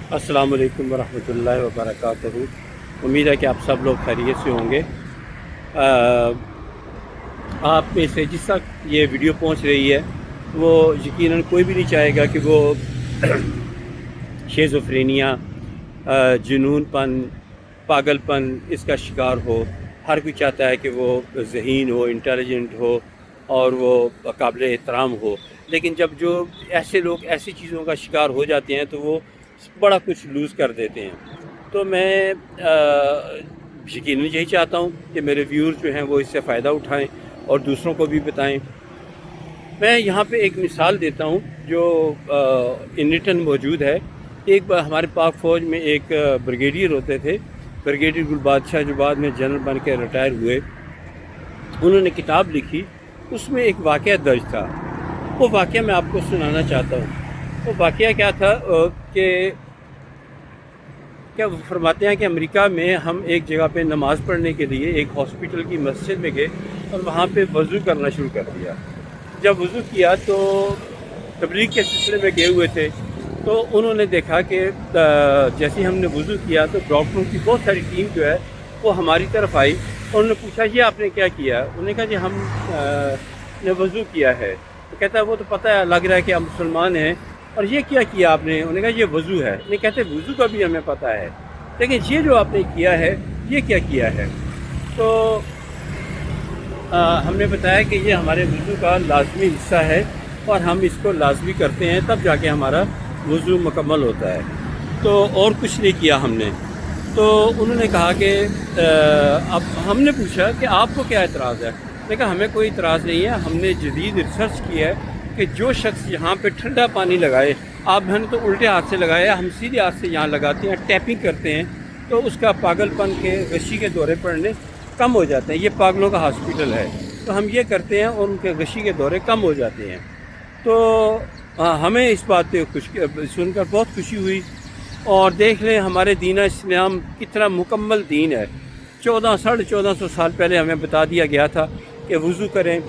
अस्सलाम वालेकुम वरहमतुल्लाहि वबरकातुहू। उम्मीद है कि आप सब लोग खैरियत से होंगे। आप में से जिस तक ये वीडियो पहुंच रही है वो यकीनन कोई भी नहीं चाहेगा कि वो शेज़ोफ्रेनिया, जुनूनपन, पागलपन इसका शिकार हो। हर कोई चाहता है कि वो ज़हीन हो, इंटेलिजेंट हो और वो काबिल एहतराम हो। लेकिन जब जो ऐसे लोग ऐसी चीज़ों का शिकार हो जाते हैं तो वो बड़ा कुछ लूज़ कर देते हैं। तो मैं यकीनन यही चाहता हूँ कि मेरे व्यूअर्स जो हैं वो इससे फ़ायदा उठाएं और दूसरों को भी बताएं। मैं यहाँ पे एक मिसाल देता हूँ जो इन रिटन मौजूद है। एक बार हमारे पाक फ़ौज में एक ब्रिगेडियर होते थे, ब्रिगेडियर गुल बादशाह, जो बाद में जनरल बन के रिटायर हुए। उन्होंने किताब लिखी, उसमें एक वाक़या दर्ज था। वो वाक़या मैं आपको सुनाना चाहता हूँ। वो वाक़या क्या था कि क्या वो फरमाते हैं कि अमेरिका में हम एक जगह पे नमाज़ पढ़ने के लिए एक हॉस्पिटल की मस्जिद में गए और वहाँ पे वज़ू करना शुरू कर दिया। जब वज़ू किया तो तबलीग के सिलसिले में गए हुए थे, तो उन्होंने देखा कि जैसे ही हमने वज़ू किया तो डॉक्टरों की बहुत सारी टीम जो है वो हमारी तरफ आई और उन्होंने पूछा ये आपने क्या किया। उन्होंने कहा जी हम ने वज़ू किया है। तो कहता है वो तो पता है, लग रहा है कि आप मुसलमान हैं, और ये क्या किया आपने। उन्होंने कहा ये वज़ू है। नहीं, कहते वज़ू का भी हमें पता है, लेकिन ये जो आपने किया है ये क्या किया है। तो हमने बताया कि ये हमारे वज़ू का लाज़मी हिस्सा है और हम इसको लाज़मी करते हैं तब जाके हमारा वज़ू मुकम्मल होता है। तो और कुछ नहीं किया हमने। तो उन्होंने कहा कि अब हमने पूछा कि आपको क्या एतराज़ है। मैंने कहा हमें कोई एतराज़ नहीं है, हमने जदीद रिसर्च की है कि जो शख्स यहाँ पे ठंडा पानी लगाए, आप मैंने तो उल्टे हाथ से लगाया, हम सीधे हाथ से यहाँ लगाते हैं, टैपिंग करते हैं, तो उसका पागलपन के गशी के दौरे पड़ने कम हो जाते हैं। ये पागलों का हॉस्पिटल है, तो हम ये करते हैं और उनके गशी के दौरे कम हो जाते हैं। तो हमें इस बात पे सुनकर बहुत खुशी हुई। और देख लें हमारे दीन इस्लाम कितना मुकम्मल दीन है। 1400 साल पहले हमें बता दिया गया था कि वज़ू करें,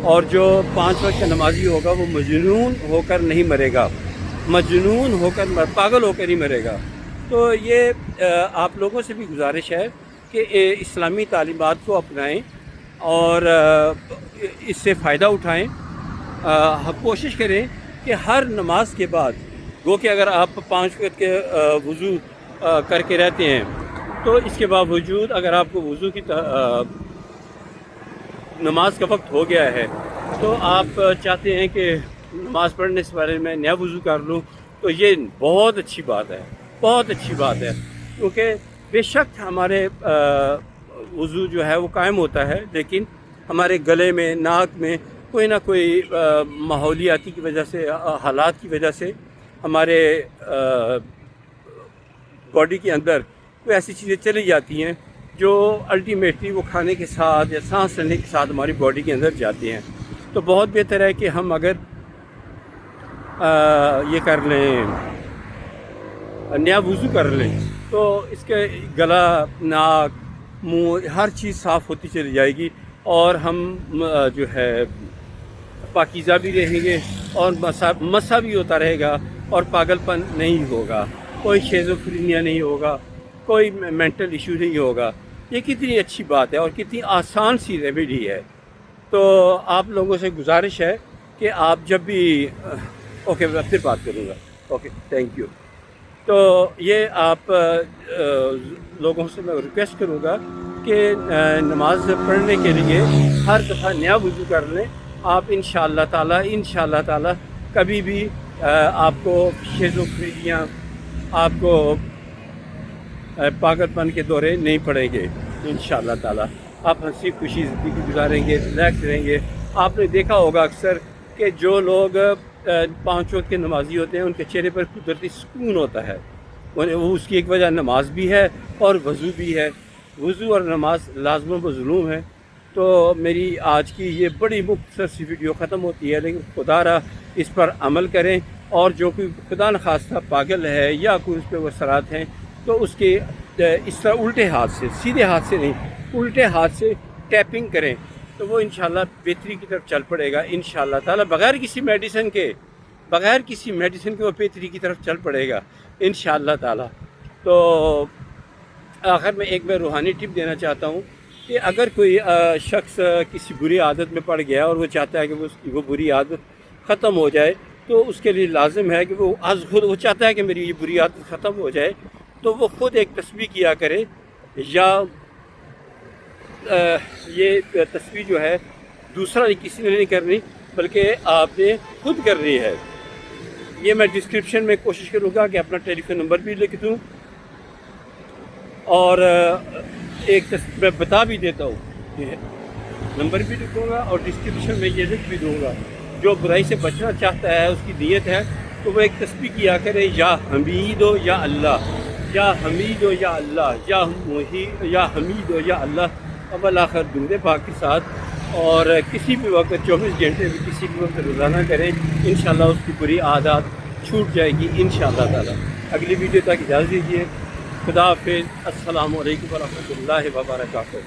और जो 5 वक्त का नमाजी होगा वो मजनून होकर नहीं मरेगा, मजनून होकर पागल होकर ही मरेगा। तो ये आप लोगों से भी गुजारिश है कि इस्लामी तालीमात को अपनाएं और इससे फ़ायदा उठाएं। कोशिश करें कि हर नमाज के बाद, गो कि अगर आप 5 वक्त के वज़ू करके रहते हैं तो इसके बावजूद अगर आपको वज़ू की नमाज का वक्त हो गया है तो आप चाहते हैं कि नमाज़ पढ़ने से पहले मैं नया वज़ू कर लूँ, तो ये बहुत अच्छी बात है, बहुत अच्छी बात है। क्योंकि बेशक हमारे वज़ू जो है वो कायम होता है, लेकिन हमारे गले में, नाक में कोई ना कोई माहौलियाती की वजह से, हालात की वजह से हमारे बॉडी के अंदर कोई ऐसी चीज़ें चली जाती हैं जो अल्टीमेटली वो खाने के साथ या सांस लेने के साथ हमारी बॉडी के अंदर जाती हैं। तो बहुत बेहतर है कि हम अगर ये कर लें, नया वज़ू कर लें, तो इसके गला, नाक, मुंह, हर चीज़ साफ़ होती चली जाएगी और हम जो है पाकीज़ा भी रहेंगे और मसा भी होता रहेगा और पागलपन नहीं होगा, कोई शेज़ोफ्रेनिया नहीं होगा, कोई मेंटल इशू नहीं होगा। ये कितनी अच्छी बात है और कितनी आसान सी रेमेडी है। तो आप लोगों से गुजारिश है कि आप जब भी ओके, मैं फिर बात करूँगा। Okay, thank you. तो ये आप लोगों से मैं रिक्वेस्ट करूँगा कि नमाज पढ़ने के लिए हर दफ़ा नया वज़ू कर लें। आप इंशाअल्लाह ताला कभी भी आपको शेज़ोफ्रेनिया, आपको पागलपन के दौरे नहीं पड़ेंगे इंशाअल्लाह ताला। आप हंसी खुशी ज़िंदगी गुजारेंगे, रिलैक्स रहेंगे। आपने देखा होगा अक्सर कि जो लोग 5 वक्त के नमाजी होते हैं उनके चेहरे पर कुदरती सुकून होता है। वो उसकी एक वजह नमाज भी है और वज़ू भी है। वज़ू और नमाज लाज़िम व मज़लूम है। तो मेरी आज की ये बड़ी मुख्तसर सी वीडियो ख़त्म होती है, लेकिन खुदारा इस पर अमल करें। और जो कोई खुदा न खास्ता पागल है या कोई उस पर वसरात हैं तो उसके इस तरह उल्टे हाथ से, सीधे हाथ से नहीं, उल्टे हाथ से टैपिंग करें तो वो इंशाल्लाह बेहतरी की तरफ चल पड़ेगा इंशाल्लाह ताला, बग़ैर किसी मेडिसिन के بغیر کسی میڈیسن کے وہ بہتری کی طرف چل پڑے گا انشاءاللہ تعالی۔ تو آخر میں ایک میں روحانی ٹپ دینا چاہتا ہوں کہ اگر کوئی شخص کسی بری عادت میں پڑ گیا اور وہ چاہتا ہے کہ وہ بری عادت ختم ہو جائے، تو اس کے لیے لازم ہے کہ وہ خود وہ چاہتا ہے کہ میری یہ بری عادت ختم ہو جائے، تو وہ خود ایک تسبیح کیا کرے، یا یہ تسبیح جو ہے دوسرا کسی نے نہیں کرنی بلکہ آپ نے خود کرنی ہے۔ یہ میں ڈسکرپشن میں کوشش کروں گا کہ اپنا ٹیلی فون نمبر بھی لکھ دوں، اور ایک میں بتا بھی دیتا ہوں، یہ نمبر بھی لکھوں گا اور ڈسکرپشن میں یہ لکھ بھی دوں گا، جو برائی سے بچنا چاہتا ہے، اس کی نیت ہے تو وہ ایک تسبیح کیا کرے، یا حمید ہو یا اللہ، یا حمید ہو یا اللہ، یا حمید ہو یا اللہ، اول آخر درود پاک کے ساتھ، اور کسی بھی وقت 24 گھنٹے میں کسی بھی وقت روزانہ کریں، انشاءاللہ اس کی بری عادات چھوٹ جائے گی انشاءاللہ تعالی۔ اگلی ویڈیو تک اجازت دیجیے، خدا حافظ، السلام علیکم ورحمۃ اللہ وبرکاتہ۔